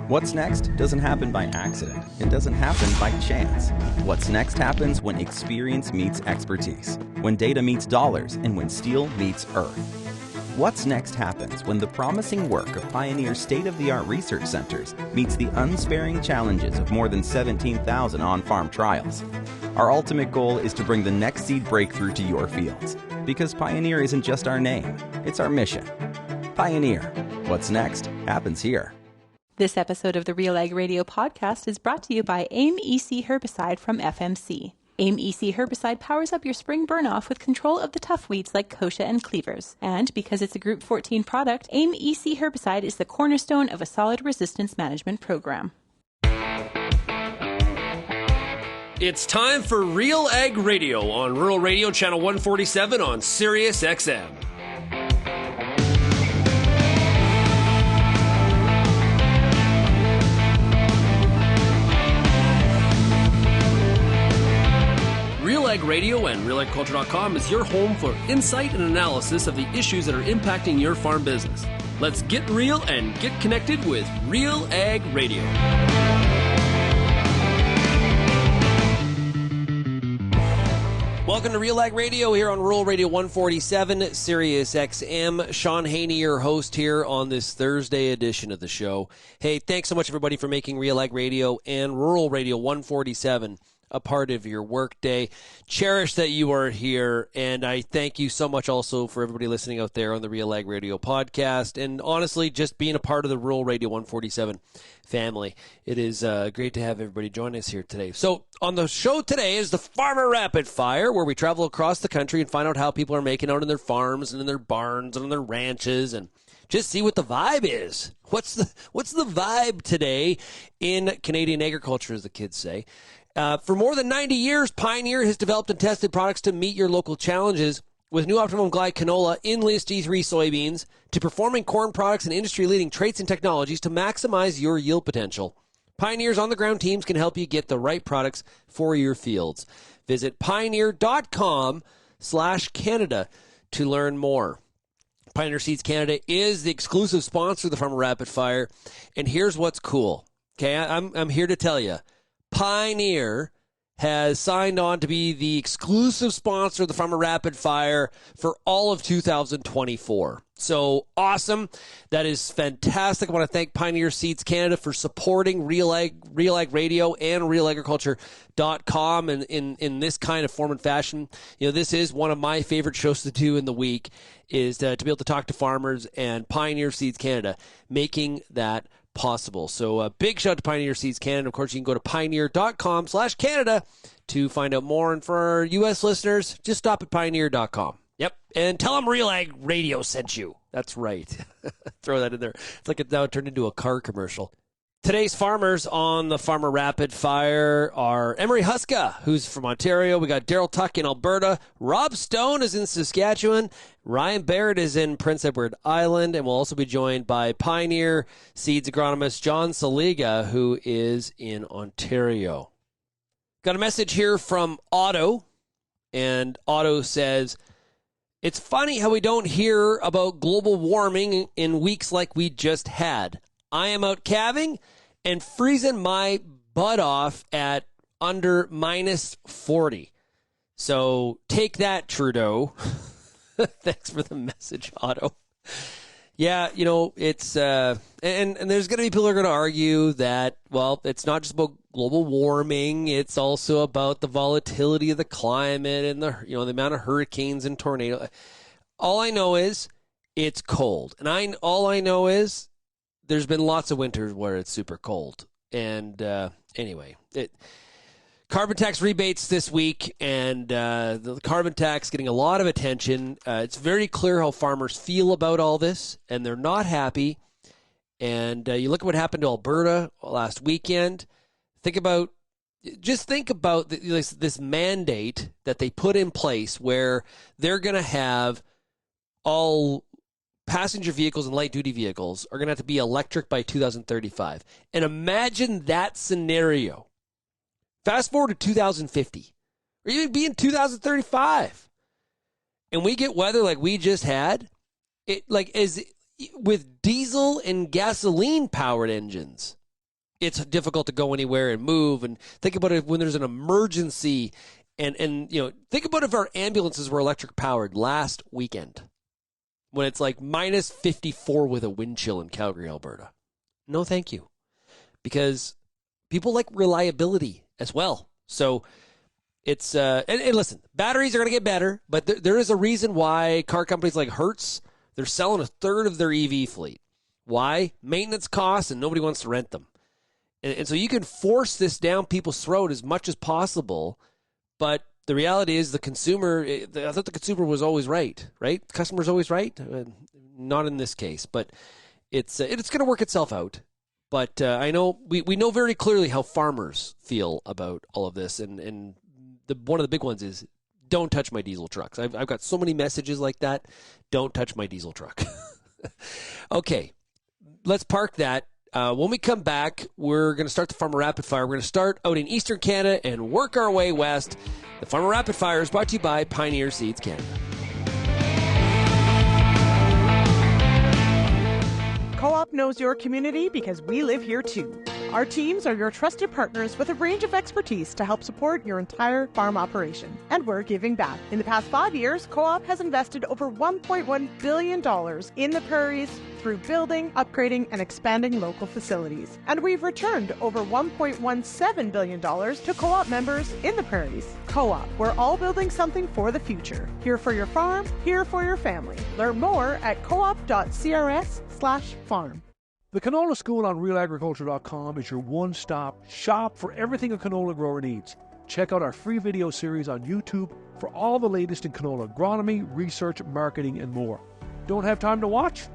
What's next doesn't happen by accident. It doesn't happen by chance. What's next happens when experience meets expertise, when data meets dollars, and when steel meets earth. What's next happens when the promising work of Pioneer's state-of-the-art research centers meets the unsparing challenges of more than 17,000 on-farm trials. Our ultimate goal is to bring the next seed breakthrough to your fields, because Pioneer isn't just our name, it's our mission. Pioneer. What's next happens here. This episode of the RealAg Radio podcast is brought to you by AIM-EC Herbicide from FMC. AIM-EC Herbicide powers up your spring burn-off with control of the tough weeds like kochia and cleavers. And because it's a Group 14 product, AIM-EC Herbicide is the cornerstone of a solid resistance management program. It's time for RealAg Radio on Rural Radio Channel 147 on Sirius XM. RealAg Radio and RealAgriculture.com is your home for insight and analysis of the issues that are impacting your farm business. Let's get real and get connected with RealAg Radio. Welcome to RealAg Radio here on Rural Radio 147, Sirius XM. Shaun Haney, your host here on this Thursday edition of the show. Hey, thanks so much, everybody, for making RealAg Radio and Rural Radio 147 a part of your workday. Cherish that you are here, and I thank you so much also for everybody listening out there on the RealAg Radio podcast, and honestly, just being a part of the Rural Radio 147 family. It is great to have everybody join us here today. So on the show today is the Farmer Rapid Fire, where we travel across the country and find out how people are making out in their farms and in their barns and in their ranches, and just see what the vibe is. What's the vibe today in Canadian agriculture, as the kids say. For more than 90 years, Pioneer has developed and tested products to meet your local challenges, with new Optimum Glide canola, Enlist E3 soybeans, to performing corn products and industry-leading traits and technologies to maximize your yield potential. Pioneer's on-the-ground teams can help you get the right products for your fields. Visit pioneer.com/Canada to learn more. Pioneer Seeds Canada is the exclusive sponsor of the Farmer Rapid Fire, and here's what's cool. Okay, I'm here to tell you. Pioneer has signed on to be the exclusive sponsor of the Farmer Rapid Fire for all of 2024. So awesome. That is fantastic. I want to thank Pioneer Seeds Canada for supporting RealAg Radio and RealAgriculture.com in this kind of form and fashion. You know, this is one of my favorite shows to do in the week, is to be able to talk to farmers, and Pioneer Seeds Canada making that possible. So a big shout out to Pioneer Seeds Canada. Of course, you can go to pioneer.com/Canada to find out more. And for our U.S. listeners, just stop at pioneer.com. Yep. And tell them RealAg Radio sent you. That's right. Throw that in there. It's like it now turned into a car commercial. Today's farmers on the Farmer Rapid Fire are Emery Huszka, who's from Ontario. We got Daryl Tuck in Alberta. Rob Stone is in Saskatchewan. Ryan Barrett is in Prince Edward Island. And we'll also be joined by Pioneer Seeds agronomist John Seliga, who is in Ontario. Got a message here from Otto. And Otto says, "It's funny how we don't hear about global warming in weeks like we just had. I am out calving and freezing my butt off at under minus 40. So take that, Trudeau." Thanks for the message, Otto. Yeah, you know, it's and there's going to be people who are going to argue that, well, it's not just about global warming, it's also about the volatility of the climate and the amount of hurricanes and tornadoes. All I know is it's cold. And all I know is there's been lots of winters where it's super cold. And anyway, carbon tax rebates this week, and the carbon tax getting a lot of attention. It's very clear how farmers feel about all this, and they're not happy. And you look at what happened to Alberta last weekend. Think about this mandate that they put in place, where they're going to have all passenger vehicles and light-duty vehicles are going to have to be electric by 2035. And imagine that scenario. Fast forward to 2050, or even be in 2035, and we get weather like we just had, with diesel and gasoline-powered engines. it's difficult to go anywhere and move. And think about it when there's an emergency. And think about if our ambulances were electric powered last weekend when it's like minus 54 with a wind chill in Calgary, Alberta. No, thank you. Because people like reliability as well. So it's, and listen, batteries are going to get better, but there is a reason why car companies like Hertz, they're selling a third of their EV fleet. Why? Maintenance costs, and nobody wants to rent them. And so you can force this down people's throat as much as possible, but the reality is the consumer, I thought the consumer was always right? The customer's always right? Not in this case, but it's going to work itself out. But I know we know very clearly how farmers feel about all of this, and one of the big ones is don't touch my diesel trucks. I've got so many messages like that. Don't touch my diesel truck. Okay, let's park that. When we come back, we're going to start the Farmer Rapid Fire. We're going to start out in Eastern Canada and work our way west. The Farmer Rapid Fire is brought to you by Pioneer Seeds Canada. Co-op knows your community because we live here too. Our teams are your trusted partners with a range of expertise to help support your entire farm operation. And we're giving back. In the past 5 years, Co-op has invested over $1.1 billion in the prairies through building, upgrading, and expanding local facilities. And we've returned over $1.17 billion to Co-op members in the prairies. Co-op, we're all building something for the future. Here for your farm, here for your family. Learn more at coop.crs/farm. The Canola School on RealAgriculture.com is your one-stop shop for everything a canola grower needs. Check out our free video series on YouTube for all the latest in canola agronomy, research, marketing, and more. Don't have time to watch?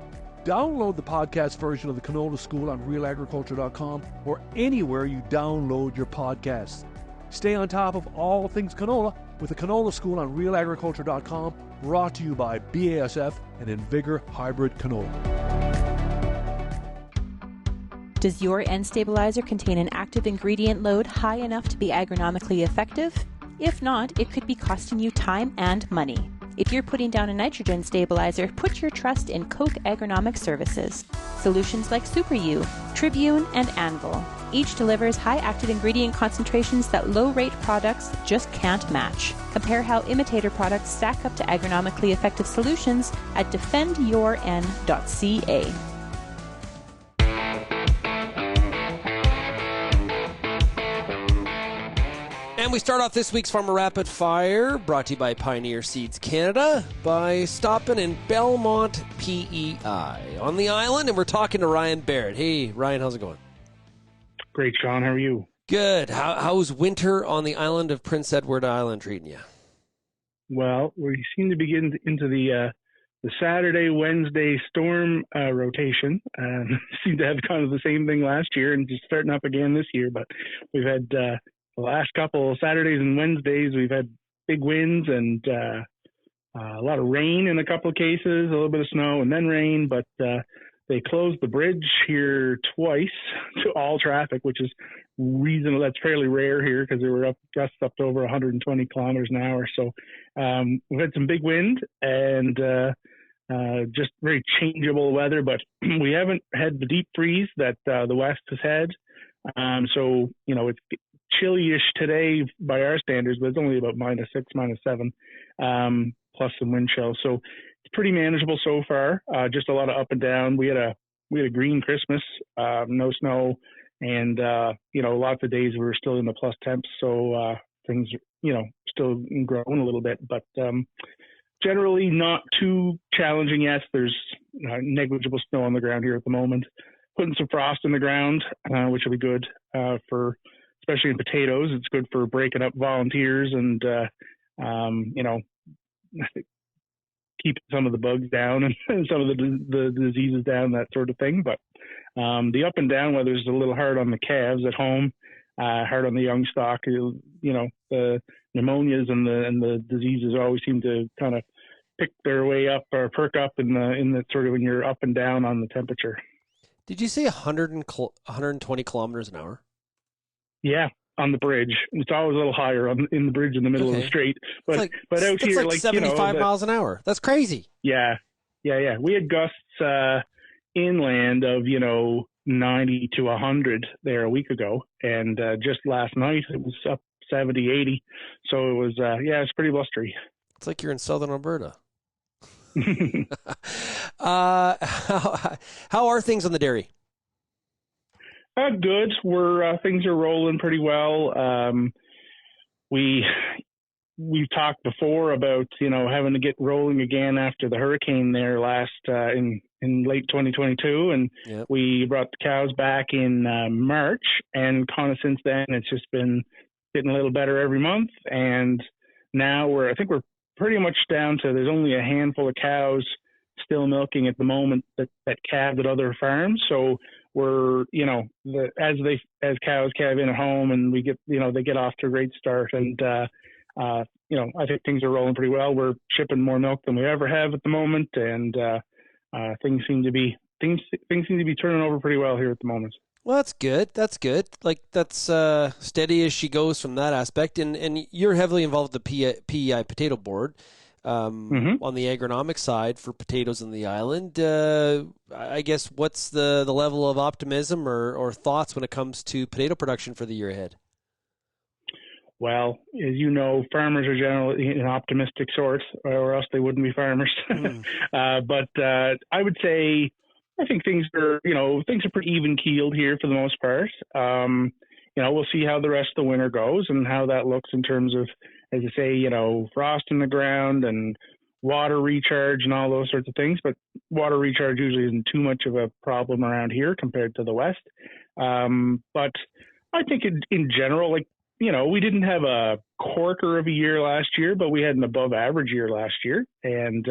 Download the podcast version of the Canola School on RealAgriculture.com or anywhere you download your podcasts. Stay on top of all things canola with the Canola School on RealAgriculture.com, brought to you by BASF and Invigor Hybrid Canola. Does your N stabilizer contain an active ingredient load high enough to be agronomically effective? If not, it could be costing you time and money. If you're putting down a nitrogen stabilizer, put your trust in Koch Agronomic Services. Solutions like Super U, Tribune, and Anvil. Each delivers high active ingredient concentrations that low-rate products just can't match. Compare how imitator products stack up to agronomically effective solutions at defendyourn.ca. And we start off this week's Farmer Rapid Fire, brought to you by Pioneer Seeds Canada, by stopping in Belmont, P.E.I. on the island, and we're talking to Ryan Barrett. Hey, Ryan, how's it going? Great, Shaun. How are you? Good. How's winter on the island of Prince Edward Island treating you? Well, we seem to be getting into the Saturday, Wednesday storm rotation. Seemed to have kind of the same thing last year and just starting up again this year, but we've had... the last couple of Saturdays and Wednesdays, we've had big winds and a lot of rain in a couple of cases, a little bit of snow and then rain, but they closed the bridge here twice to all traffic, which is reasonable. That's fairly rare here because they were gusts up to over 120 kilometers an hour. So we've had some big wind and just very changeable weather, but we haven't had the deep freeze that the West has had. So, it's chilly-ish today by our standards, but it's only about -6, -7, plus some wind chill. So it's pretty manageable so far. Just a lot of up and down. We had a green Christmas, no snow, and lots of days we were still in the plus temps. So things, still growing a little bit, but generally not too challenging. Yes, there's negligible snow on the ground here at the moment. Putting some frost in the ground, which will be good for. Especially in potatoes, it's good for breaking up volunteers and, keeping some of the bugs down and some of the diseases down, that sort of thing. But the up and down weather is a little hard on the calves at home, hard on the young stock. The pneumonias and the diseases always seem to kind of pick their way up or perk up in the sort of when you're up and down on the temperature. Did you say 120 kilometers an hour? Yeah, on the bridge. It's always a little higher in the bridge in the middle of the strait. But but out here, like 75 miles an hour. That's crazy. Yeah. We had gusts inland of 90 to 100 there a week ago. And just last night, it was up 70, 80. So it was, it's pretty blustery. It's like you're in southern Alberta. How are things on the dairy? Good. Things are rolling pretty well. We've talked before about, having to get rolling again after the hurricane there last in late 2022, and Yep. We brought the cows back in March, and kind of since then it's just been getting a little better every month, and now I think we're pretty much down to there's only a handful of cows still milking at the moment that calved at other farms. So we're, as cows calve in at home and we get, they get off to a great start. And, I think things are rolling pretty well. We're shipping more milk than we ever have at the moment. And, things seem to be turning over pretty well here at the moment. Well, that's good. That's good. Like, that's steady as she goes from that aspect. And you're heavily involved with the P.E.I. potato board on the agronomic side for potatoes in the island. I guess what's the level of optimism or thoughts when it comes to potato production for the year ahead? Well, as you know, farmers are generally an optimistic sort, or else they wouldn't be farmers. But I would say, I think things are pretty even keeled here for the most part. We'll see how the rest of the winter goes and how that looks in terms of, as I say, frost in the ground and water recharge and all those sorts of things. But water recharge usually isn't too much of a problem around here compared to the West. But I think in general, we didn't have a corker of a year last year, but we had an above average year last year. And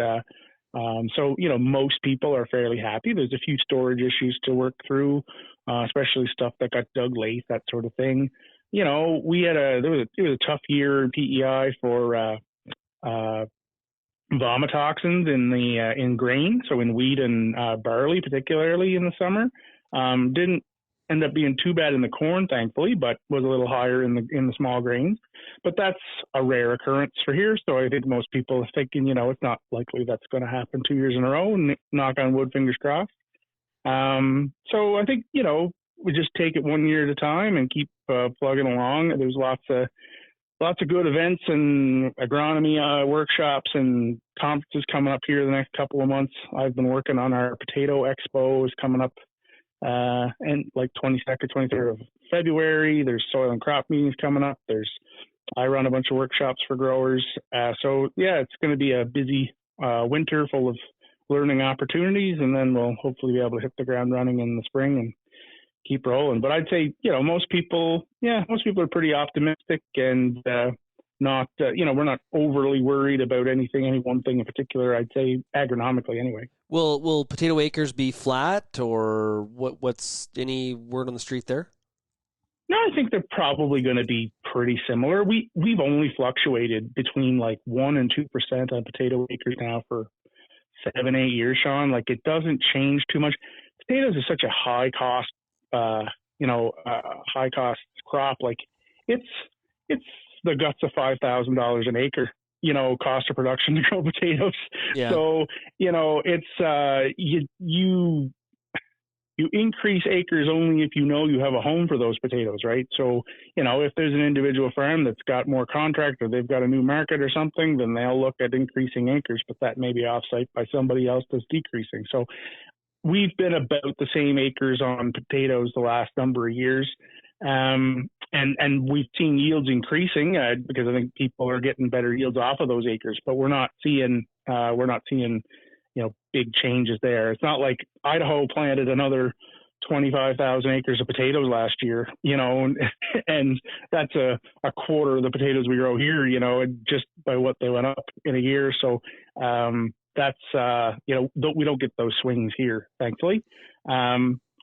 so, most people are fairly happy. There's a few storage issues to work through, especially stuff that got dug late, that sort of thing. We had it was a tough year in P.E.I. for vomitoxins in grain, so in wheat and barley, particularly in the summer. Didn't end up being too bad in the corn, thankfully, but was a little higher in the small grains. But that's a rare occurrence for here, so I think most people are thinking, it's not likely that's going to happen 2 years in a row, and knock on wood, fingers crossed. So I think, we just take it 1 year at a time and keep plugging along. There's lots of good events and agronomy workshops and conferences coming up here the next couple of months. I've been working on our potato expo is coming up and like 22nd, 23rd of February. There's soil and crop meetings coming up. I run a bunch of workshops for growers. So it's going to be a busy winter full of learning opportunities, and then we'll hopefully be able to hit the ground running in the spring and keep rolling. But I'd say, most people are pretty optimistic and we're not overly worried about any one thing in particular, I'd say agronomically anyway. Will potato acres be flat, or what's any word on the street there? No, I think they're probably going to be pretty similar. We've only fluctuated between 1% and 2% on potato acres now for 7-8 years, Shaun. It doesn't change too much. Potatoes is such a high cost, high cost crop. It's the guts of $5,000 an acre. Cost of production to grow potatoes. Yeah. So, it's you increase acres only if you have a home for those potatoes, right? So, if there's an individual farm that's got more contract or they've got a new market or something, then they'll look at increasing acres, but that may be offset by somebody else that's decreasing. So we've been about the same acres on potatoes the last number of years. And we've seen yields increasing because I think people are getting better yields off of those acres, but we're not seeing big changes there. It's not like Idaho planted another 25,000 acres of potatoes last year, and that's a quarter of the potatoes we grow here, just by what they went up in a year. So that's we don't get those swings here, thankfully.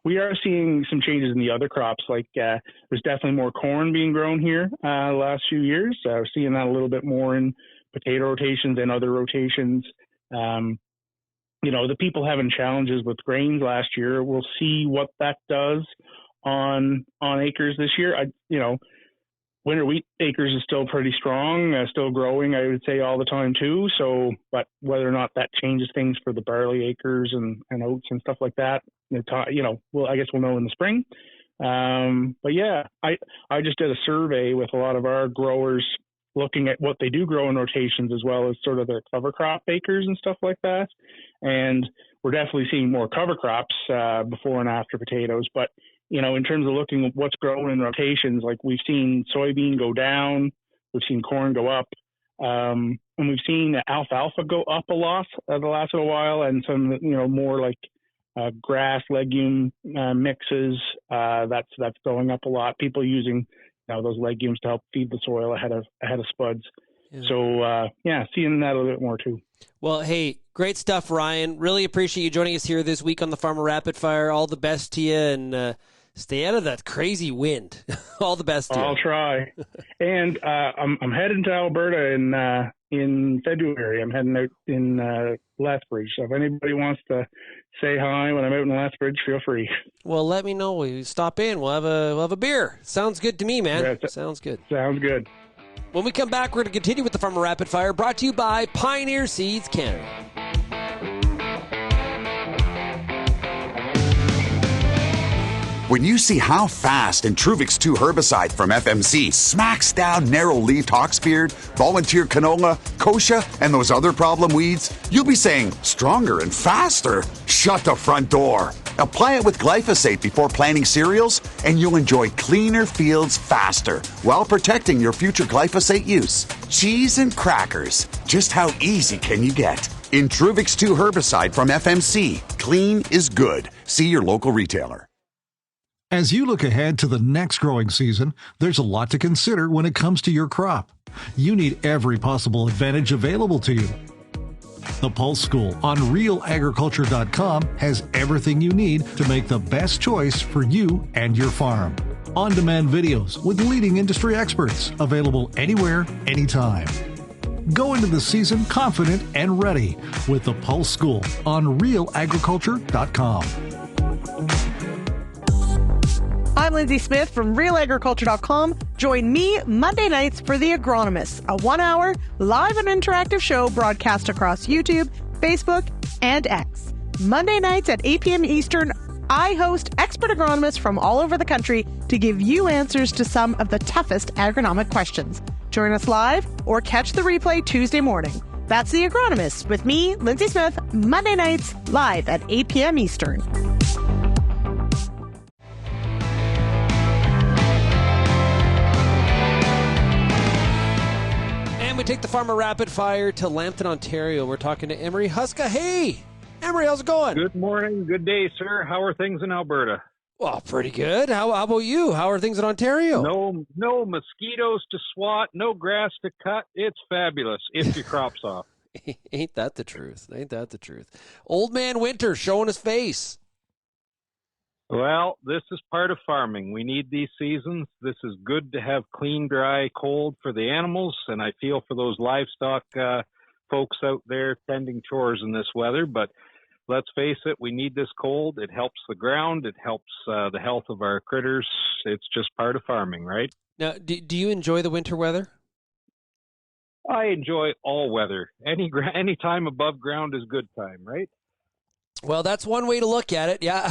We are seeing some changes in the other crops. There's definitely more corn being grown here the last few years. We're seeing that a little bit more in potato rotations and other rotations. The people having challenges with grains last year, we'll see what that does on acres this year. winter wheat acres is still pretty strong, still growing, I would say, all the time too. So, but whether or not that changes things for the barley acres and oats and stuff like that, well, I guess we'll know in the spring. But yeah, I just did a survey with a lot of our growers looking at what they do grow in rotations as well as sort of their cover crop acres and stuff like that. And we're definitely seeing more cover crops before and after potatoes. But, in terms of looking at what's growing in rotations, like we've seen soybean go down, we've seen corn go up, and we've seen alfalfa go up a lot the last little while, and some, more like grass legume mixes, that's going up a lot. People using those legumes to help feed the soil ahead of spuds. Yeah. So seeing that a little bit more too. Well, hey, great stuff, Ryan. Really appreciate you joining us here this week on the Farmer Rapid Fire. All the best to you, and stay out of that crazy wind. All the best to you. I'll try. And I'm heading to Alberta in February. I'm heading out in Lethbridge. So if anybody wants to say hi when I'm out in Lethbridge, feel free. Well, let me know. We stop in. We'll have a beer. Sounds good to me, man. Yeah, sounds good. Sounds good. When we come back, we're going to continue with the Farmer Rapid Fire, brought to you by Pioneer Seeds Canada. When you see how fast Intruvix 2 herbicide from FMC smacks down narrow-leaved hawksbeard, volunteer canola, kochia, and those other problem weeds, you'll be saying, stronger and faster. Shut the front door. Apply it with glyphosate before planting cereals, and you'll enjoy cleaner fields faster while protecting your future glyphosate use. Cheese and crackers. Just how easy can you get? Intruvix 2 herbicide from FMC. Clean is good. See your local retailer. As you look ahead to the next growing season, there's a lot to consider when it comes to your crop. You need every possible advantage available to you. The Pulse School on RealAgriculture.com has everything you need to make the best choice for you and your farm. On-demand videos with leading industry experts available anywhere, anytime. Go into the season confident and ready with the Pulse School on RealAgriculture.com. I'm Lindsay Smith from RealAgriculture.com. Join me Monday nights for The Agronomist, a 1-hour live and interactive show broadcast across YouTube, Facebook, and X. Monday nights at 8 p.m. Eastern, I host expert agronomists from all over the country to give you answers to some of the toughest agronomic questions. Join us live or catch the replay Tuesday morning. That's The Agronomist with me, Lindsay Smith, Monday nights live at 8 p.m. Eastern. We take the Farmer Rapid Fire to Lambton, Ontario. We're talking to Emery Huszka. Hey, Emery, how's it going? Good morning. Good day, sir. How are things in Alberta? Well, pretty good. How about you? How are things in Ontario? No mosquitoes to swat, no grass to cut. It's fabulous if your crop's off. Ain't that the truth? Ain't that the truth? Old man Winter showing his face. Well, this is part of farming. We need these seasons. This is good to have clean, dry, cold for the animals, and I feel for those livestock folks out there tending chores in this weather. But let's face it, we need this cold. It helps the ground. It helps the health of our critters. It's just part of farming, right? Now, do you enjoy the winter weather? I enjoy all weather. Any time above ground is good time, right? Well, that's one way to look at it. Yeah,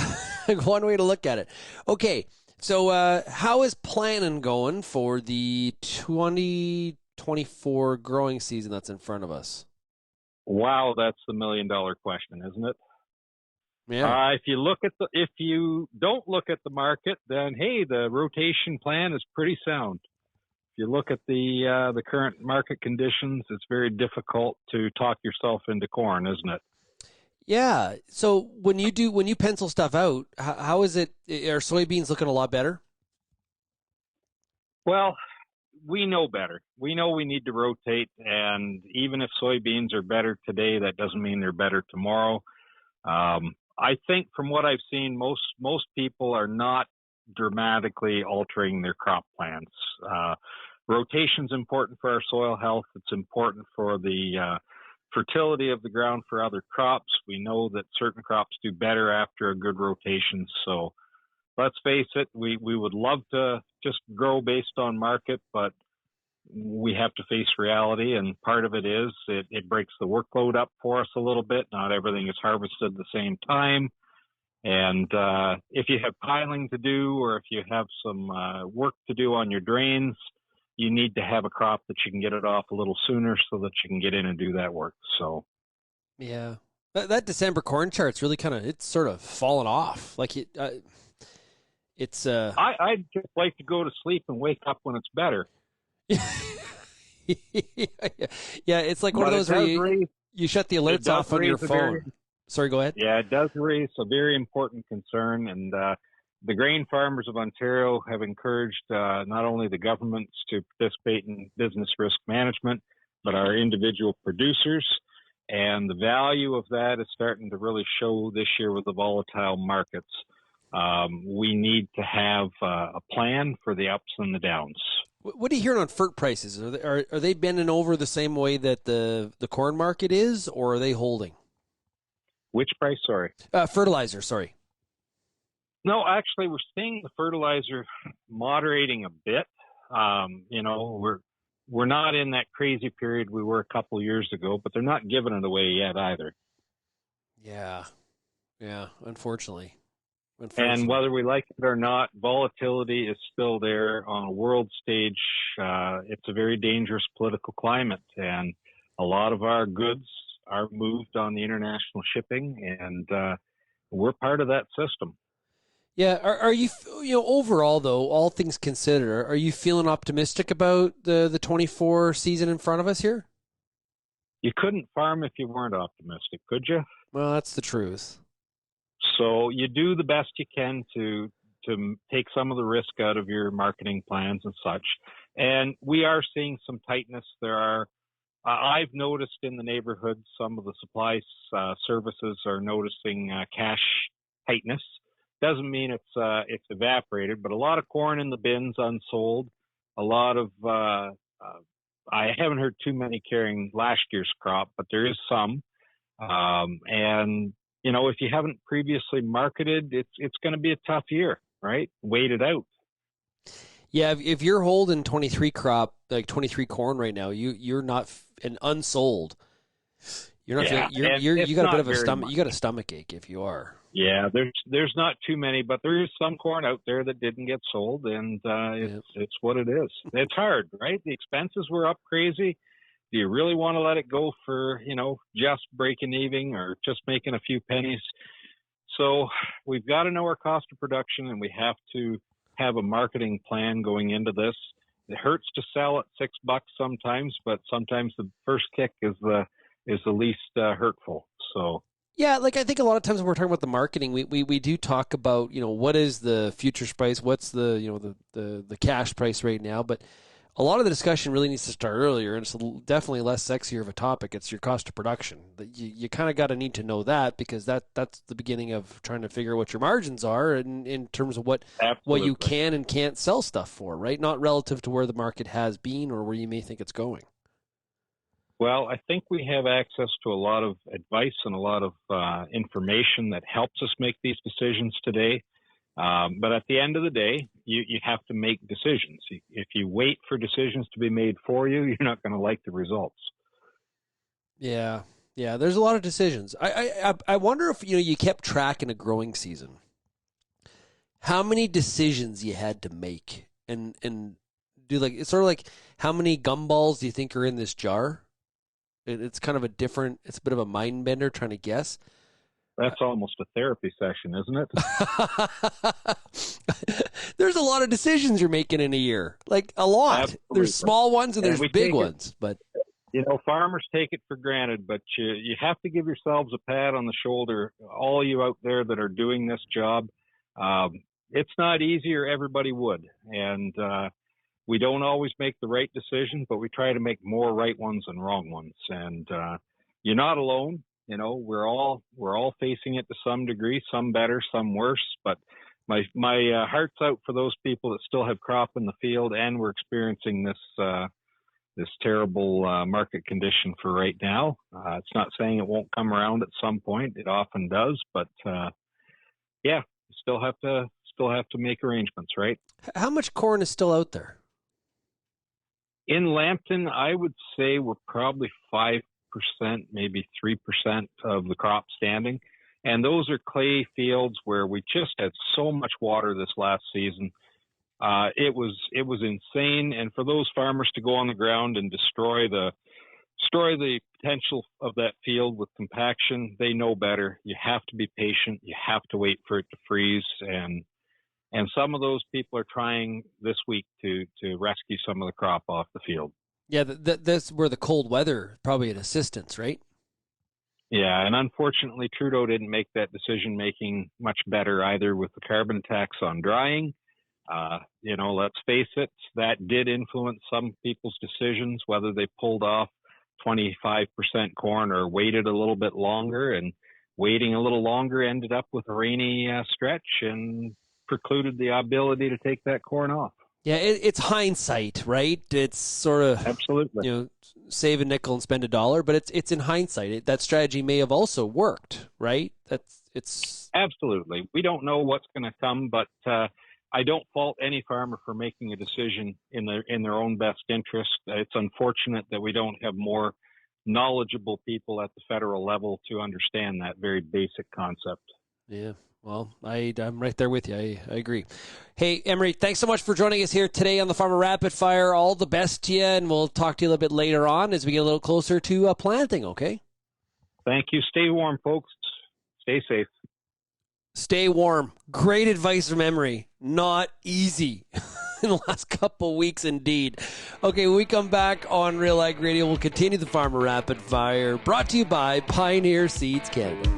one way to look at it. Okay, so how is planning going for the 2024 growing season that's in front of us? Wow, that's the $1 million question, isn't it? Yeah. If you don't look at the market, then hey, the rotation plan is pretty sound. If you look at the current market conditions, it's very difficult to talk yourself into corn, isn't it? Yeah. So when you pencil stuff out, how is it? Are soybeans looking a lot better? Well, we know better. We know we need to rotate, and even if soybeans are better today, that doesn't mean they're better tomorrow. I think from what I've seen, most people are not dramatically altering their crop plans. Rotation's important for our soil health. It's important for the fertility of the ground for other crops. We know that certain crops do better after a good rotation. So let's face it, we would love to just grow based on market, but we have to face reality, and part of it is it breaks the workload up for us a little bit. Not everything is harvested at the same time. And if you have piling to do, or if you have some work to do on your drains, you need to have a crop that you can get it off a little sooner so that you can get in and do that work. So, yeah, that December corn chart's really it's sort of fallen off. Like it's. I'd just like to go to sleep and wake up when it's better. Yeah, it's like one of those where you shut the alerts off on your phone. Sorry, go ahead. Yeah, it does raise a very important concern, and the grain farmers of Ontario have encouraged not only the governments to participate in business risk management, but our individual producers. And the value of that is starting to really show this year with the volatile markets. We need to have a plan for the ups and the downs. What are you hearing on fert prices? Are they bending over the same way that the corn market is, or are they holding? Which price, sorry? Fertilizer, sorry. No, actually, we're seeing the fertilizer moderating a bit. We're not in that crazy period we were a couple years ago, but they're not giving it away yet either. Yeah, unfortunately. And whether we like it or not, volatility is still there on a world stage. It's a very dangerous political climate, and a lot of our goods are moved on the international shipping, and we're part of that system. Yeah. Are you overall though, all things considered, are you feeling optimistic about the 24 season in front of us here? You couldn't farm if you weren't optimistic, could you? Well, that's the truth. So you do the best you can to take some of the risk out of your marketing plans and such. And we are seeing some tightness. I've noticed in the neighborhood, some of the supply services are noticing cash tightness. Doesn't mean it's evaporated, but a lot of corn in the bins unsold. A lot of I haven't heard too many carrying last year's crop, but there is some. And if you haven't previously marketed, it's going to be a tough year, right? Wait it out. Yeah, if you're holding 23 crop, like 23 corn right now, you're not an unsold. You're not. Yeah, you got a bit of a stomach. You got a stomach ache if you are. Yeah, there's not too many, but there is some corn out there that didn't get sold, and it's what it is. It's hard, right? The expenses were up crazy. Do you really want to let it go for, just breaking even or just making a few pennies? So we've got to know our cost of production, and we have to have a marketing plan going into this. It hurts to sell at $6 sometimes, but sometimes the first kick is the least hurtful. So. Yeah, like I think a lot of times when we're talking about the marketing, we do talk about, what is the futures price, what's the the cash price right now, but a lot of the discussion really needs to start earlier, and it's definitely less sexier of a topic. It's your cost of production. You kind of got to need to know that, because that's the beginning of trying to figure out what your margins are in terms of what you can and can't sell stuff for, right? Not relative to where the market has been or where you may think it's going. Well, I think we have access to a lot of advice and a lot of information that helps us make these decisions today. But at the end of the day, you have to make decisions. If you wait for decisions to be made for you, you're not going to like the results. Yeah. There's a lot of decisions. I wonder if you kept track in a growing season, how many decisions you had to make, and do it's sort of like how many gumballs do you think are in this jar? It's kind of it's a bit of a mind bender trying to guess. That's almost a therapy session, isn't it? There's a lot of decisions you're making in a year, like a lot. Absolutely. There's small ones and there's big ones, but farmers take it for granted, but you have to give yourselves a pat on the shoulder. All you out there that are doing this job, it's not easy, or everybody would. And we don't always make the right decision, but we try to make more right ones than wrong ones. And you're not alone. We're all facing it to some degree, some better, some worse. But my heart's out for those people that still have crop in the field, and we're experiencing this terrible market condition for right now. It's not saying it won't come around at some point. It often does, but you still have to still have to make arrangements, right? How much corn is still out there? In Lambton, I would say we're probably 5%, maybe 3% of the crop standing. And those are clay fields where we just had so much water this last season. It was insane. And for those farmers to go on the ground and destroy the potential of that field with compaction, they know better. You have to be patient. You have to wait for it to freeze. And some of those people are trying this week to rescue some of the crop off the field. Yeah, that's where the cold weather probably an assistance, right? Yeah, and unfortunately, Trudeau didn't make that decision-making much better either with the carbon tax on drying. Let's face it, that did influence some people's decisions, whether they pulled off 25% corn or waited a little bit longer. And waiting a little longer ended up with a rainy stretch and precluded the ability to take that corn off. Yeah, it's hindsight, right? It's sort of absolutely, save a nickel and spend a dollar, but it's in hindsight. That strategy may have also worked, right? It's absolutely. We don't know what's going to come, but I don't fault any farmer for making a decision in their own best interest. It's unfortunate that we don't have more knowledgeable people at the federal level to understand that very basic concept. Yeah. Well, I'm right there with you. I agree. Hey, Emery, thanks so much for joining us here today on the Farmer Rapid Fire. All the best to you, and we'll talk to you a little bit later on as we get a little closer to planting, okay? Thank you. Stay warm, folks. Stay safe. Stay warm. Great advice from Emery. Not easy in the last couple weeks, indeed. Okay, when we come back on RealAg Radio, we'll continue the Farmer Rapid Fire, brought to you by Pioneer Seeds Canada.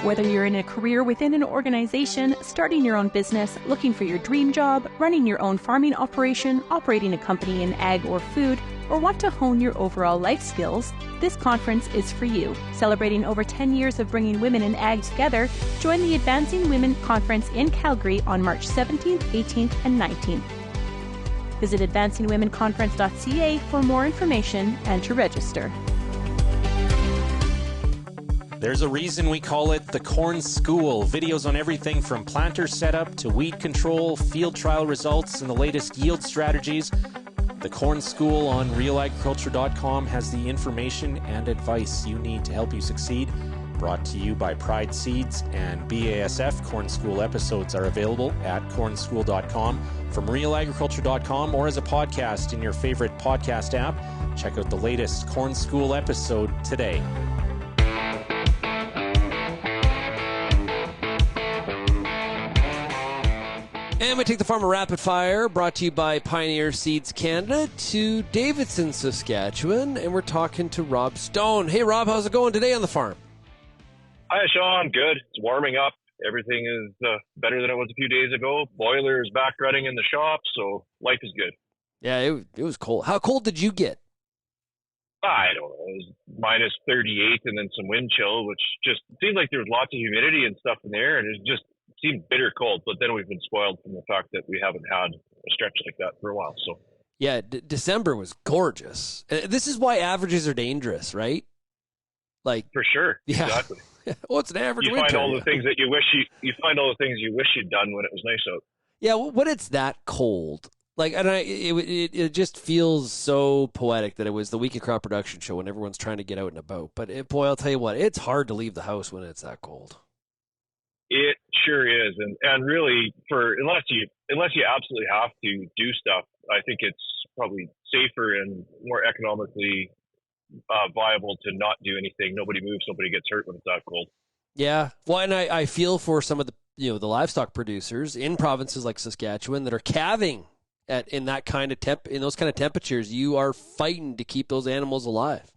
Whether you're in a career within an organization, starting your own business, looking for your dream job, running your own farming operation, operating a company in ag or food, or want to hone your overall life skills, this conference is for you. Celebrating over 10 years of bringing women in ag together, join the Advancing Women Conference in Calgary on March 17th, 18th, and 19th. Visit advancingwomenconference.ca for more information and to register. There's a reason we call it the Corn School. Videos on everything from planter setup to weed control, field trial results, and the latest yield strategies. The Corn School on RealAgriculture.com has the information and advice you need to help you succeed. Brought to you by Pride Seeds and BASF. Corn School episodes are available at cornschool.com, from RealAgriculture.com, or as a podcast in your favorite podcast app. Check out the latest Corn School episode today. And we take the Farmer Rapid Fire, brought to you by Pioneer Seeds Canada, to Davidson, Saskatchewan, and we're talking to Rob Stone. Hey, Rob, how's it going today on the farm? Hi, Shaun. Good. It's warming up. Everything is better than it was a few days ago. Boiler is back running in the shop, so life is good. Yeah, it was cold. How cold did you get? I don't know. It was minus 38 and then some wind chill, which just seemed like there was lots of humidity and stuff in there, and it just seemed bitter cold. But then we've been spoiled from the fact that we haven't had a stretch like that for a while. So yeah, December was gorgeous. This is why averages are dangerous, right? Like for sure, yeah. Exactly. What's an average? You winter? find all the things that you wish you find all the things you wish you'd done when it was nice out. Yeah, when it's that cold. Like, and it just feels so poetic that it was the Week of Crop Production show when everyone's trying to get out and about. But boy, I'll tell you what, it's hard to leave the house when it's that cold. It sure is, and really, unless you absolutely have to do stuff, I think it's probably safer and more economically viable to not do anything. Nobody moves, nobody gets hurt when it's that cold. Yeah, well, and I feel for some of the the livestock producers in provinces like Saskatchewan that are calving in those kind of temperatures. You are fighting to keep those animals alive.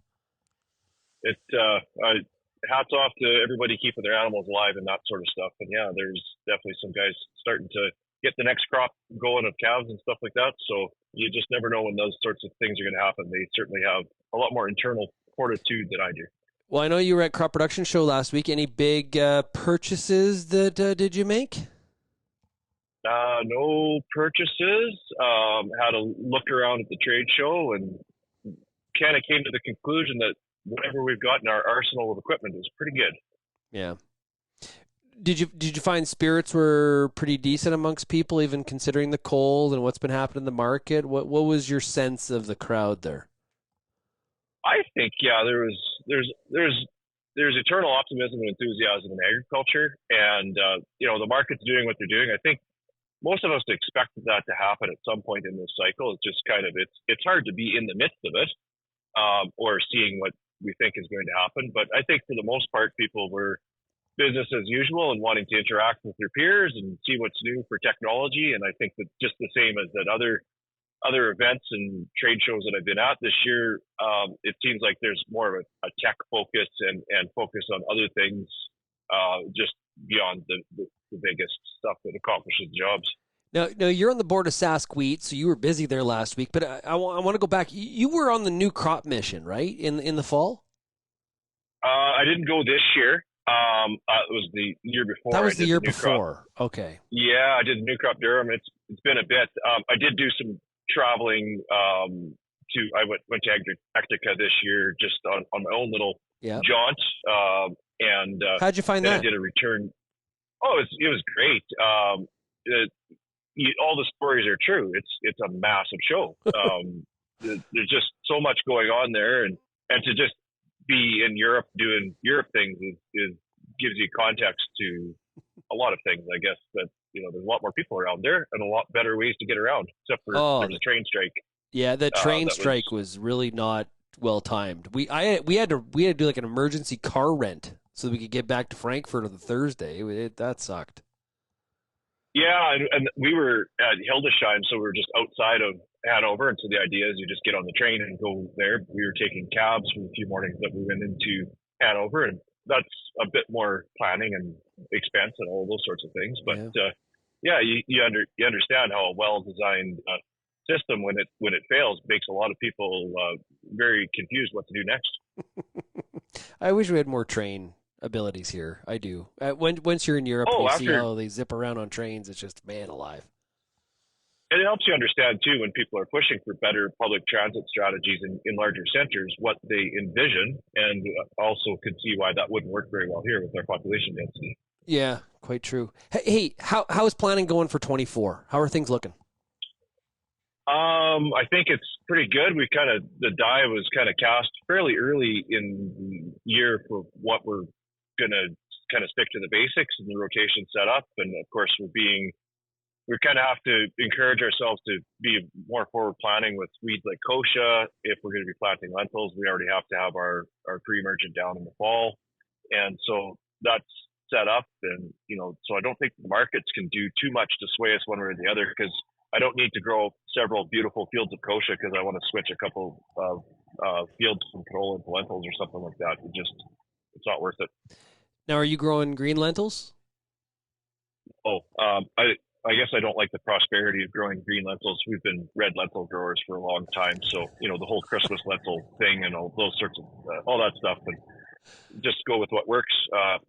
Hats off to everybody keeping their animals alive and that sort of stuff. And yeah, there's definitely some guys starting to get the next crop going of calves and stuff like that. So you just never know when those sorts of things are going to happen. They certainly have a lot more internal fortitude than I do. Well, I know you were at Crop Production Show last week. Any big purchases that did you make? No purchases. Had a look around at the trade show and kind of came to the conclusion that whatever we've got in our arsenal of equipment is pretty good. Yeah. Did you find spirits were pretty decent amongst people, even considering the cold and what's been happening in the market? What was your sense of the crowd there? I think there's eternal optimism and enthusiasm in agriculture, and the market's doing what they're doing. I think most of us expected that to happen at some point in this cycle. It's just kind of it's hard to be in the midst of it or seeing what we think is going to happen. But I think for the most part, people were business as usual and wanting to interact with their peers and see what's new for technology. And I think that just the same as that other events and trade shows that I've been at this year, it seems like there's more of a tech focus and focus on other things just beyond the biggest stuff that accomplishes jobs. Now you're on the board of Sask Wheat, so you were busy there last week. But I want to go back. You were on the new crop mission, right, in the fall? I didn't go this year. It was the year before. That was the year before. Okay. Yeah, I did the new crop Durham. It's been a bit. I did do some traveling. I went to Antarctica this year, just on my own little jaunt. And how'd you find that? I did a return. Oh, it was great. All the stories are true. It's a massive show. There's just so much going on there, and to just be in Europe doing Europe things is gives you context to a lot of things. I guess that there's a lot more people around there and a lot better ways to get around, except for there's a train strike. Yeah, the train strike was really not well timed. We had to do like an emergency car rent so that we could get back to Frankfurt on the Thursday. That sucked. Yeah, and we were at Hildesheim, so we were just outside of Hanover, and so the idea is you just get on the train and go there. We were taking cabs for the few mornings that we went into Hanover, and that's a bit more planning and expense and all those sorts of things. But you understand how a well-designed system, when it fails, makes a lot of people very confused what to do next. I wish we had more train abilities here. I do. Once you're in Europe, and you see how they zip around on trains. It's just man alive. And it helps you understand too, when people are pushing for better public transit strategies in larger centers, what they envision, and also could see why that wouldn't work very well here with our population density. Yeah, quite true. Hey, how is planning going for 24? How are things looking? I think it's pretty good. The die was kind of cast fairly early in the year for what we're going to kind of stick to the basics and the rotation set up. And of course, we kind of have to encourage ourselves to be more forward planning with weeds like kochia. If we're going to be planting lentils, we already have to have our pre-emergent down in the fall. And so that's set up. And, so I don't think the markets can do too much to sway us one way or the other, because I don't need to grow several beautiful fields of kochia because I want to switch a couple of fields from canola into lentils or something like that. It's not worth it. Now, are you growing green lentils? I guess I don't like the prosperity of growing green lentils. We've been red lentil growers for a long time. So, the whole Christmas lentil thing and all those sorts of, all that stuff, and just go with what works.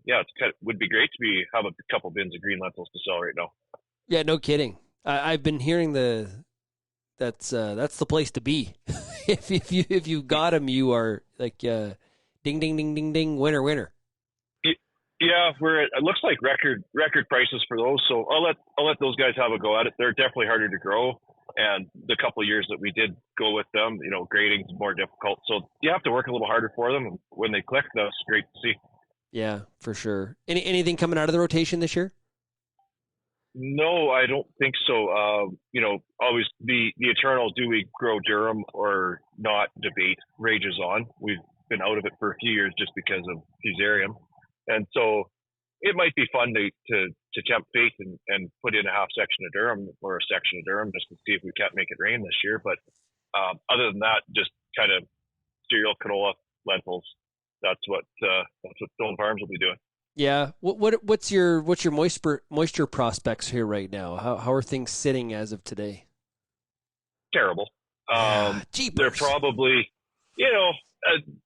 It would be great to have a couple bins of green lentils to sell right now. Yeah, no kidding. I've been hearing that's the place to be. if you got them, you are like ding ding ding ding ding, winner. Yeah, it looks like record prices for those. So I'll let those guys have a go at it. They're definitely harder to grow, and the couple of years that we did go with them, grading's more difficult. So you have to work a little harder for them. And when they click, that's great to see. Yeah, for sure. Anything coming out of the rotation this year? No, I don't think so. Always the eternal do we grow durum or not debate rages on. We've been out of it for a few years just because of fusarium. And so it might be fun to tempt fate and put in a half section of durum or a section of durum just to see if we can't make it rain this year. But other than that, just kind of cereal, canola, lentils. That's what Stone Farms will be doing. Yeah. What's your moisture prospects here right now? How are things sitting as of today? Terrible. They're probably,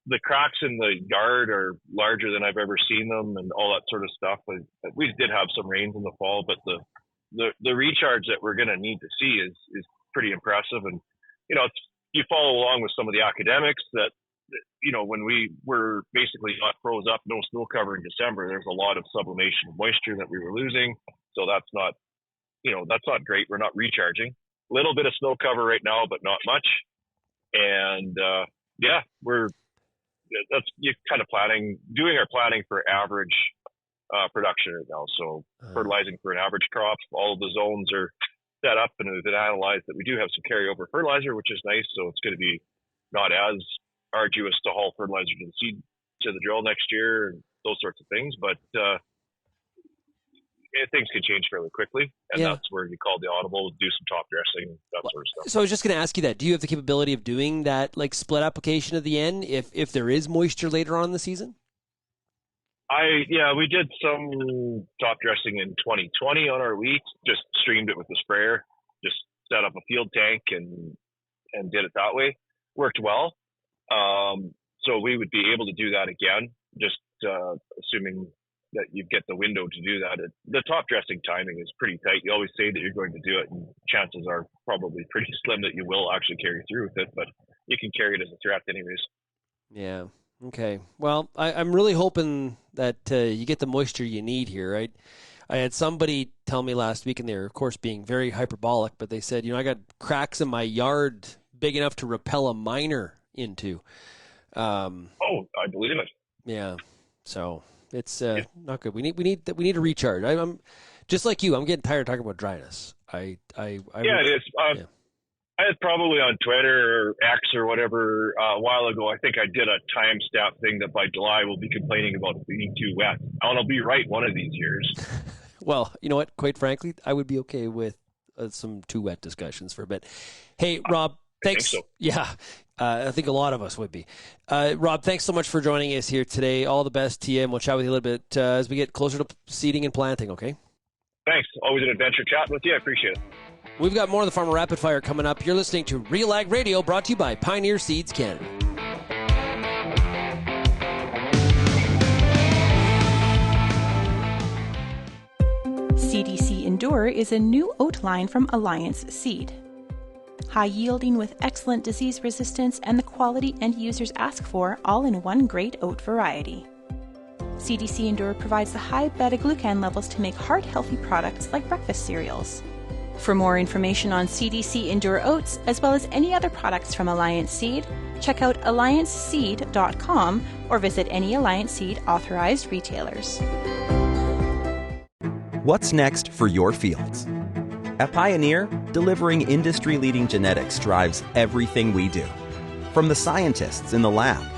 the cracks in the yard are larger than I've ever seen them and all that sort of stuff. We did have some rains in the fall, but the recharge that we're going to need to see is pretty impressive. And, it's you follow along with some of the academics that, when we were basically not froze up, no snow cover in December, there's a lot of sublimation of moisture that we were losing. So that's not great. We're not recharging. A little bit of snow cover right now, but not much. And you're kind of doing our planning for average production right now. So fertilizing for an average crop. All of the zones are set up and have been analyzed that we do have some carryover fertilizer, which is nice. So it's going to be not as arduous to haul fertilizer to the drill next year and those sorts of things. But things can change fairly quickly, and that's where you call the audible, do some top dressing, that sort of stuff. So I was just going to ask you that. Do you have the capability of doing that, like split application at the end, if there is moisture later on in the season? We did some top dressing in 2020 on our wheat. Just streamed it with the sprayer. Just set up a field tank and did it that way. Worked well. So we would be able to do that again. Just assuming that you get the window to do that. The top dressing timing is pretty tight. You always say that you're going to do it, and chances are probably pretty slim that you will actually carry through with it, but you can carry it as a threat anyways. Yeah. Okay. Well, I'm really hoping that you get the moisture you need here. I had somebody tell me last week, and they were, of course, being very hyperbolic, but they said, I got cracks in my yard big enough to repel a miner into. I believe it. Yeah. So it's not good. We need to recharge. I'm just like you. I'm getting tired of talking about dryness. It is. I had probably on Twitter or X or whatever a while ago, I think I did a timestamp thing that by July we'll be complaining about being too wet. And I'll be right one of these years. Well, you know what? Quite frankly, I would be okay with some too wet discussions for a bit. Hey, Rob, thanks. I think so. Yeah, I think a lot of us would be. Rob, thanks so much for joining us here today. All the best to you, and we'll chat with you a little bit as we get closer to seeding and planting, okay? Thanks. Always an adventure chatting with you. I appreciate it. We've got more of the Farmer Rapid Fire coming up. You're listening to RealAg Radio, brought to you by Pioneer Seeds Canada. CDC Endure is a new oat line from Alliance Seed. High yielding with excellent disease resistance and the quality end users ask for, all in one great oat variety. CDC Endure provides the high beta-glucan levels to make heart-healthy products like breakfast cereals. For more information on CDC Endure Oats, as well as any other products from Alliance Seed, check out allianceseed.com or visit any Alliance Seed authorized retailers. What's next for your fields? At Pioneer, delivering industry-leading genetics drives everything we do. From the scientists in the lab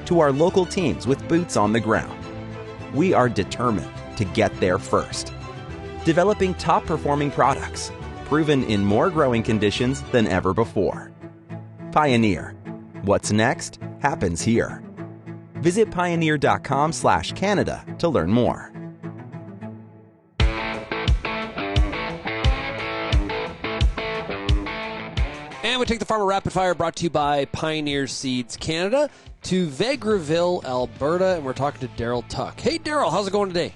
to our local teams with boots on the ground, we are determined to get there first. Developing top-performing products, proven in more growing conditions than ever before. Pioneer. What's next happens here. Visit pioneer.com/Canada to learn more. And we take the Farmer Rapid Fire, brought to you by Pioneer Seeds Canada, to Vegreville, Alberta, and we're talking to Daryl Tuck. Hey, Daryl, how's it going today?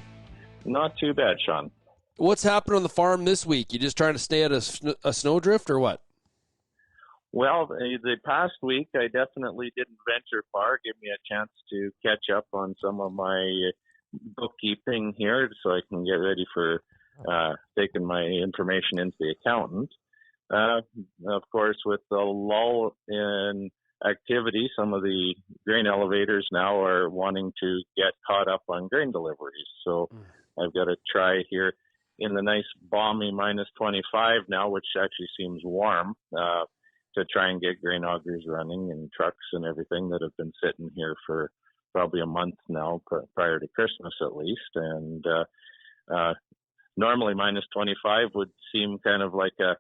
Not too bad, Shaun. What's happening on the farm this week? You just trying to stay at a snowdrift or what? Well, the past week I definitely didn't venture far. Give me a chance to catch up on some of my bookkeeping here so I can get ready for taking my information into the accountant. Of course, with the lull in activity, some of the grain elevators now are wanting to get caught up on grain deliveries. So I've got to try here in the nice balmy minus 25 now, which actually seems warm, to try and get grain augers running and trucks and everything that have been sitting here for probably a month now, prior to Christmas at least. And normally minus 25 would seem kind of like a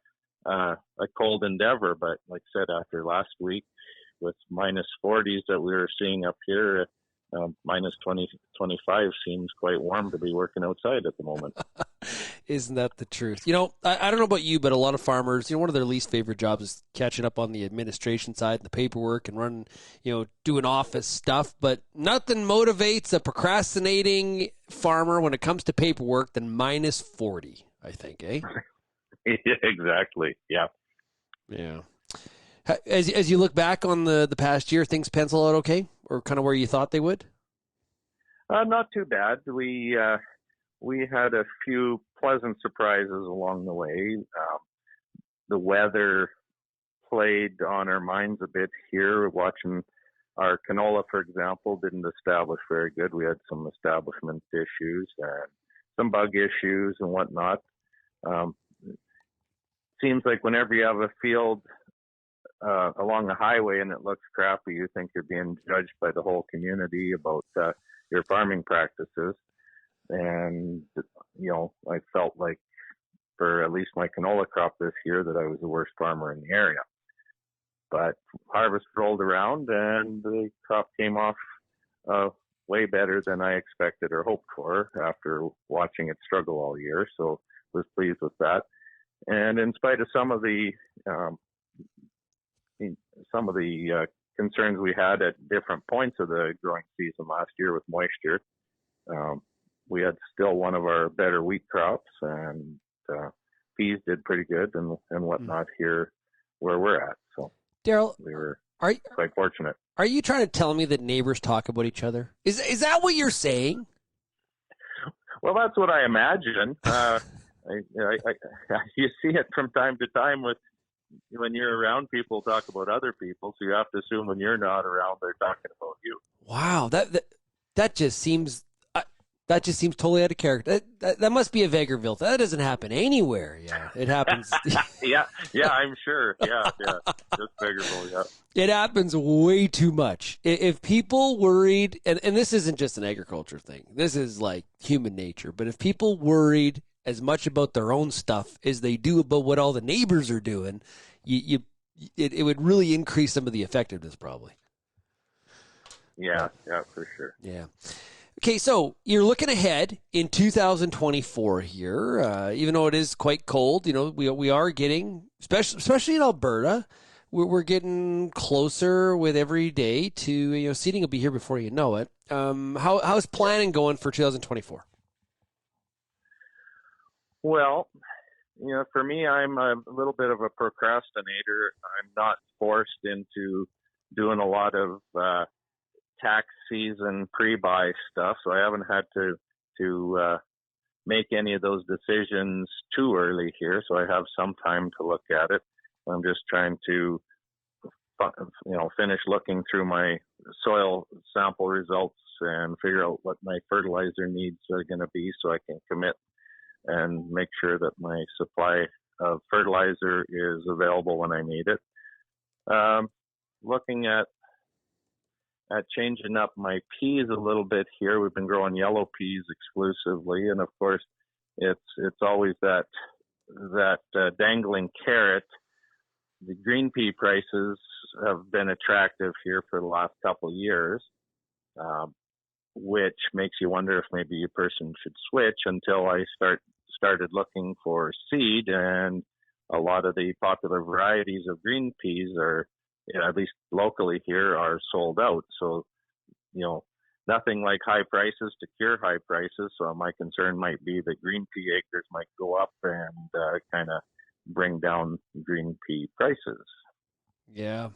cold endeavor, but like I said, after last week with minus 40s that we were seeing up here, minus 25 seems quite warm to be working outside at the moment. Isn't that the truth? I don't know about you, but a lot of farmers, one of their least favorite jobs is catching up on the administration side, the paperwork, and running, doing office stuff. But nothing motivates a procrastinating farmer when it comes to paperwork than minus 40, I think, eh? Yeah, exactly. Yeah. Yeah. As you look back on the past year, things pencil out okay, or kind of where you thought they would? Not too bad. We had a few pleasant surprises along the way. The weather played on our minds a bit here. Watching our canola, for example, didn't establish very good. We had some establishment issues and some bug issues and whatnot. Seems like whenever you have a field along the highway and it looks crappy, you think you're being judged by the whole community about your farming practices. And, I felt like for at least my canola crop this year that I was the worst farmer in the area. But harvest rolled around and the crop came off way better than I expected or hoped for after watching it struggle all year. So was pleased with that. And in spite of some of the concerns we had at different points of the growing season last year with moisture, we had still one of our better wheat crops, and peas did pretty good and whatnot here where we're at. So Daryl, we were quite fortunate. Are you trying to tell me that neighbors talk about each other? Is that what you're saying? Well, that's what I imagine. You see it from time to time when you're around, people talk about other people, so you have to assume when you're not around, they're talking about you. Wow, that just seems totally out of character. That must be a Vegreville. That doesn't happen anywhere. Yeah, it happens. yeah, I'm sure. Yeah, just Vegreville. Yeah, it happens way too much. If people worried, and this isn't just an agriculture thing. This is like human nature. But if people worried as much about their own stuff as they do about what all the neighbors are doing, it would really increase some of the effectiveness, probably. Yeah, for sure. Yeah. Okay, so you're looking ahead in 2024 here. Even though it is quite cold, we are getting, especially in Alberta, we're getting closer with every day to seeding will be here before you know it. How's planning going for 2024? Well, for me, I'm a little bit of a procrastinator. I'm not forced into doing a lot of tax season pre-buy stuff, so I haven't had to make any of those decisions too early here. So I have some time to look at it. I'm just trying to, finish looking through my soil sample results and figure out what my fertilizer needs are going to be, so I can commit and make sure that my supply of fertilizer is available when I need it. Looking at changing up my peas a little bit here. We've been growing yellow peas exclusively, and of course, it's always that dangling carrot. The green pea prices have been attractive here for the last couple of years, which makes you wonder if maybe a person should switch until I started looking for seed, and a lot of the popular varieties of green peas are, at least locally here, are sold out. So, nothing like high prices to cure high prices. So my concern might be that green pea acres might go up and kind of bring down green pea prices. Yeah.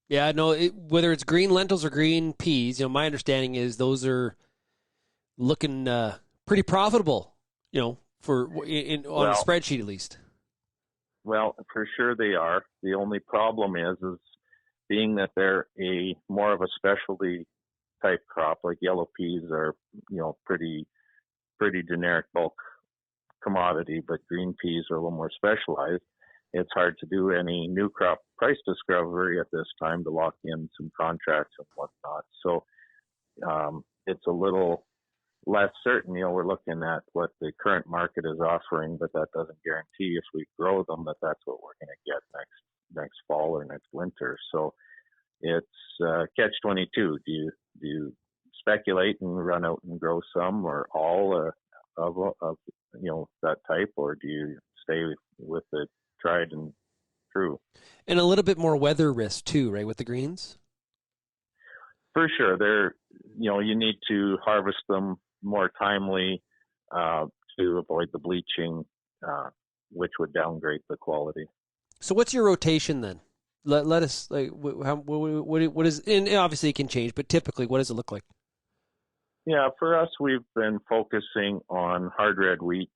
Yeah, no, whether it's green lentils or green peas, my understanding is those are looking pretty profitable, on a spreadsheet at least. Well, for sure they are. The only problem is being that they're more of a specialty type crop, like yellow peas are, pretty generic bulk commodity, but green peas are a little more specialized. It's hard to do any new crop price discovery at this time to lock in some contracts and whatnot. So it's a little less certain. We're looking at what the current market is offering, but that doesn't guarantee if we grow them that that's what we're going to get next fall or next winter. So it's catch-22. Do you speculate and run out and grow some or all of that type, or do you stay with the tried and true? And a little bit more weather risk too, right, with the greens? For sure. You need to harvest them more timely to avoid the bleaching, which would downgrade the quality. So what's your rotation then? let us, like, what is, and obviously it can change, but typically what does it look like? Yeah, for us, we've been focusing on hard red wheat,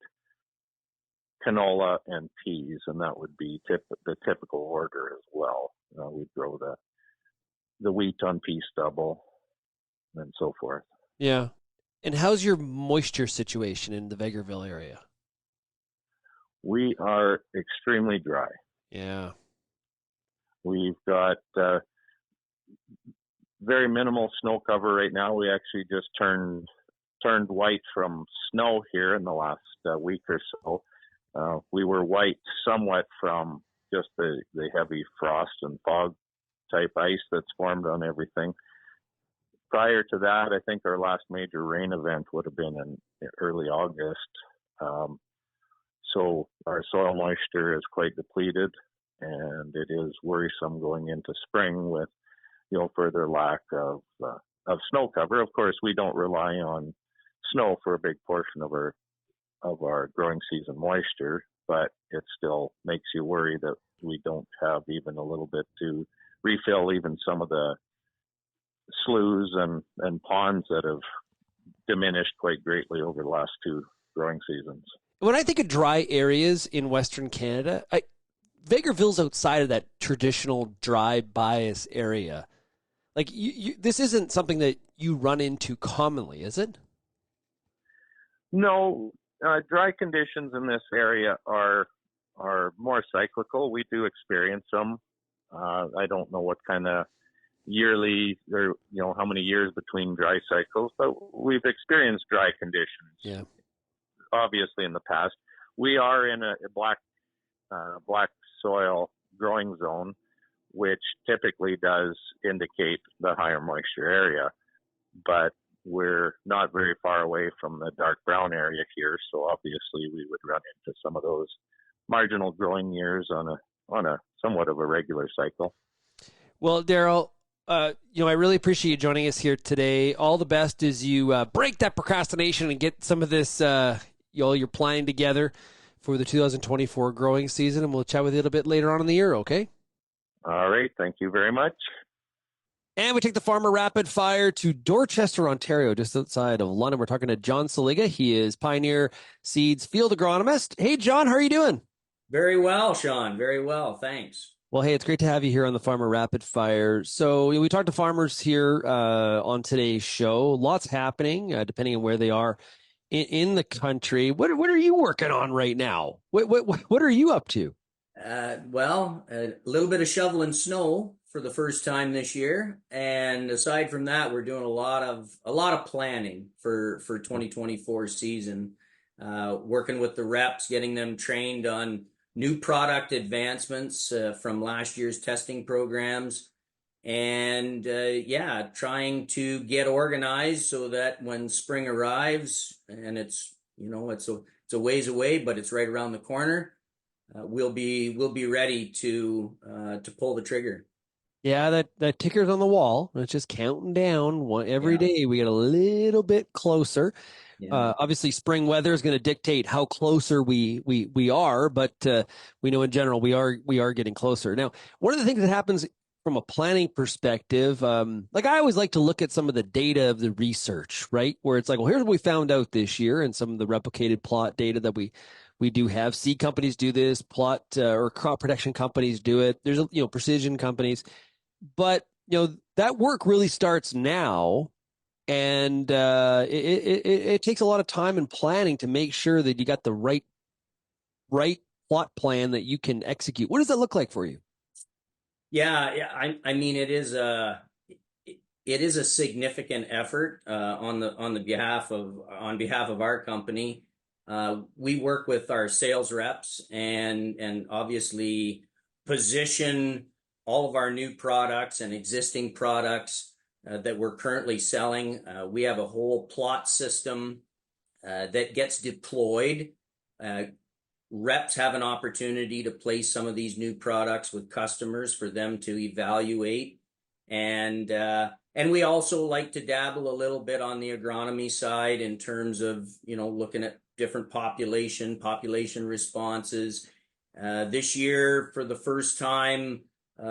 canola, and peas, and that would be the typical order as well. We grow the wheat on pea stubble and so forth. Yeah. And how's your moisture situation in the Vegreville area? We are extremely dry. Yeah. We've got very minimal snow cover right now. We actually just turned white from snow here in the last week or so. We were white somewhat from just the heavy frost and fog type ice that's formed on everything. Prior to that, I think our last major rain event would have been in early August. So our soil moisture is quite depleted, and it is worrisome going into spring with, further lack of snow cover. Of course, we don't rely on snow for a big portion of our growing season moisture, but it still makes you worry that we don't have even a little bit to refill even some of the sloughs and ponds that have diminished quite greatly over the last two growing seasons. When I think of dry areas in Western Canada, Vegreville's outside of that traditional dry bias area. Like, this isn't something that you run into commonly, is it? No, dry conditions in this area are more cyclical. We do experience them. I don't know what kind of yearly or how many years between dry cycles, but we've experienced dry conditions. Yeah. Obviously, in the past, we are in a black soil growing zone, which typically does indicate the higher moisture area, but we're not very far away from the dark brown area here, so obviously we would run into some of those marginal growing years on a somewhat of a regular cycle. Well, Daryl, I really appreciate you joining us here today. All the best as you break that procrastination and get some of this your planning together for the 2024 growing season, and we'll chat with you a little bit later on in the year, okay? All right. Thank you very much. And we take the Farmer Rapid Fire to Dorchester, Ontario, just outside of London. We're talking to John Seliga. He is Pioneer Seeds field agronomist. Hey, John, how are you doing? Very well, Shaun. Very well. Thanks. Well, hey, it's great to have you here on the Farmer Rapid Fire. So we talked to farmers here on today's show. Lots happening, depending on where they are in the country. What are you working on right now? What are you up to? Well, a little bit of shoveling snow for the first time this year, and aside from that, we're doing a lot of planning for 2024 season. Working with the reps, getting them trained on new product advancements from last year's testing programs, and trying to get organized so that when spring arrives, and it's a ways away, but it's right around the corner, we'll be ready to pull the trigger. Yeah, that ticker's on the wall. It's just counting down every day. We get a little bit closer. Yeah. Obviously, spring weather is going to dictate how closer we are, but we know in general we are getting closer. Now, one of the things that happens from a planning perspective, like I always like to look at some of the data of the research, right? Where it's like, well, here's what we found out this year, and some of the replicated plot data that we do have. Seed companies do this, plot or crop protection companies do it. There's precision companies, but that work really starts now. And it takes a lot of time and planning to make sure that you got the right plot plan that you can execute. What does that look like for you? Yeah. I mean, it is a significant effort on behalf of our company. We work with our sales reps and obviously position all of our new products and existing products that we're currently selling. We have a whole plot system that gets deployed. Reps have an opportunity to place some of these new products with customers for them to evaluate. And we also like to dabble a little bit on the agronomy side in terms of, looking at different population responses. This year, for the first time,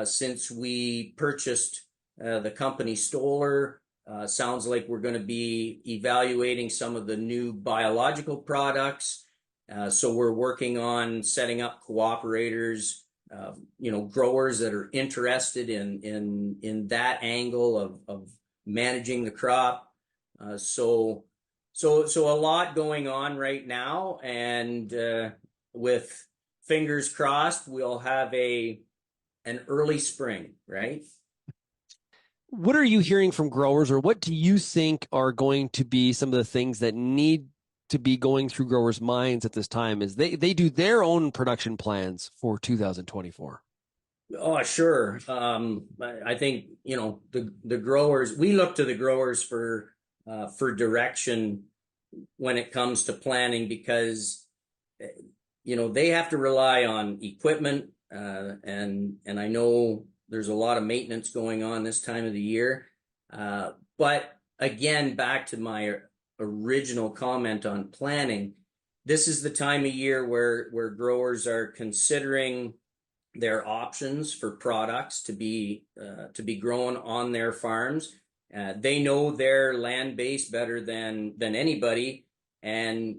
since we purchased the company Stoller. Sounds like we're going to be evaluating some of the new biological products. So we're working on setting up cooperators, growers that are interested in that angle of managing the crop. So a lot going on right now, and with fingers crossed, we'll have an early spring, right? What are you hearing from growers, or what do you think are going to be some of the things that need to be going through growers' minds at this time as they do their own production plans for 2024? Oh, sure. I think, the growers, we look to the growers for direction when it comes to planning, because, they have to rely on equipment. And I know there's a lot of maintenance going on this time of the year. But again, back to my original comment on planning, this is the time of year where growers are considering their options for products to be grown on their farms. They know their land base better than anybody, and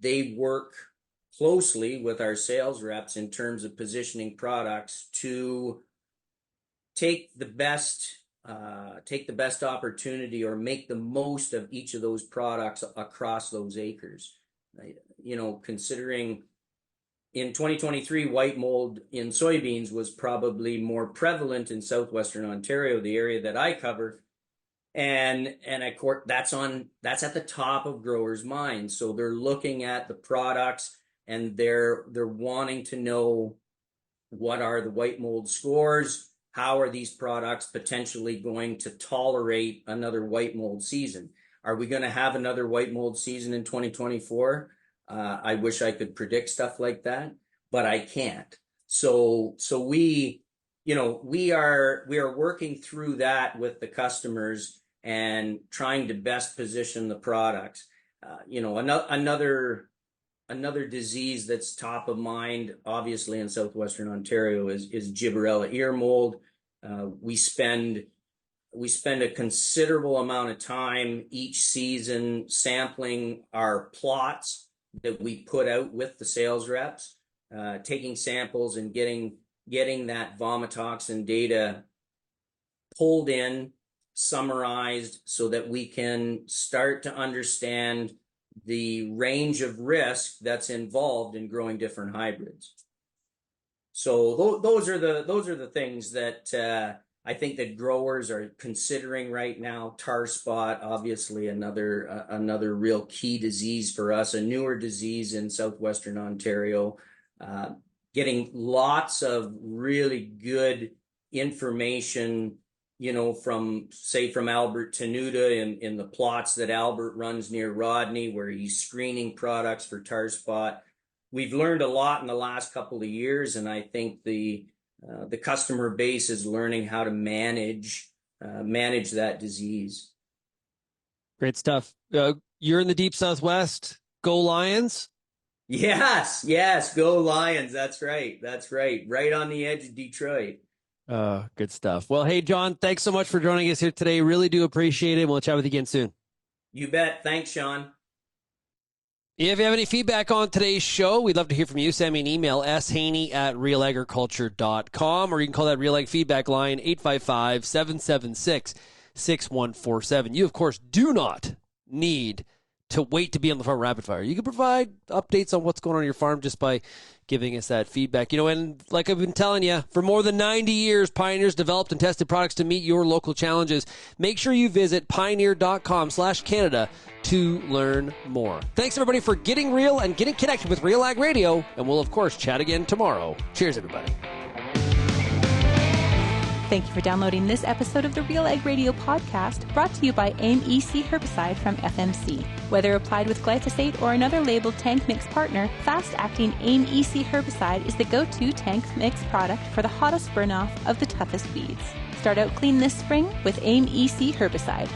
they work closely with our sales reps in terms of positioning products to take the best opportunity or make the most of each of those products across those acres. Considering in 2023, white mold in soybeans was probably more prevalent in southwestern Ontario, the area that I cover, and of course that's at the top of growers' minds. So they're looking at the products, and they're wanting to know, what are the white mold scores? How are these products potentially going to tolerate another white mold season? Are we going to have another white mold season in 2024? I wish I could predict stuff like that, but I can't. So we are working through that with the customers and trying to best position the products. Another disease that's top of mind, obviously in southwestern Ontario, is gibberella ear mold. We spend a considerable amount of time each season sampling our plots that we put out with the sales reps, taking samples and getting that vomitoxin data pulled in, summarized, so that we can start to understand the range of risk that's involved in growing different hybrids. So those are the things that I think that growers are considering right now. Tar spot, obviously another real key disease for us, a newer disease in southwestern Ontario. Getting lots of really good information, from Albert Tenuta in the plots that Albert runs near Rodney, where he's screening products for tar spot. We've learned a lot in the last couple of years, and I think the customer base is learning how to manage that disease. Great stuff. You're in the deep Southwest. Go Lions. Yes, go Lions. That's right. Right on the edge of Detroit. Good stuff. Well, hey, John, thanks so much for joining us here today. Really do appreciate it. We'll chat with you again soon. You bet. Thanks, Shaun. If you have any feedback on today's show, we'd love to hear from you. Send me an email, shaney@realagriculture.com, or you can call that RealAg feedback line, 855-776-6147. You, of course, do not need to wait to be on the farm rapid fire. You can provide updates on what's going on your farm just by giving us that feedback. And like I've been telling you, for more than 90 years, Pioneer's developed and tested products to meet your local challenges. Make sure you visit pioneer.com/Canada to learn more. Thanks, everybody, for getting real and getting connected with RealAg Radio. And we'll, of course, chat again tomorrow. Cheers, everybody. Thank you for downloading this episode of the RealAg Radio podcast, brought to you by AIM-EC herbicide from FMC. Whether applied with glyphosate or another labeled tank mix partner, fast-acting AIM-EC herbicide is the go-to tank mix product for the hottest burn-off of the toughest weeds. Start out clean this spring with AIM-EC herbicide.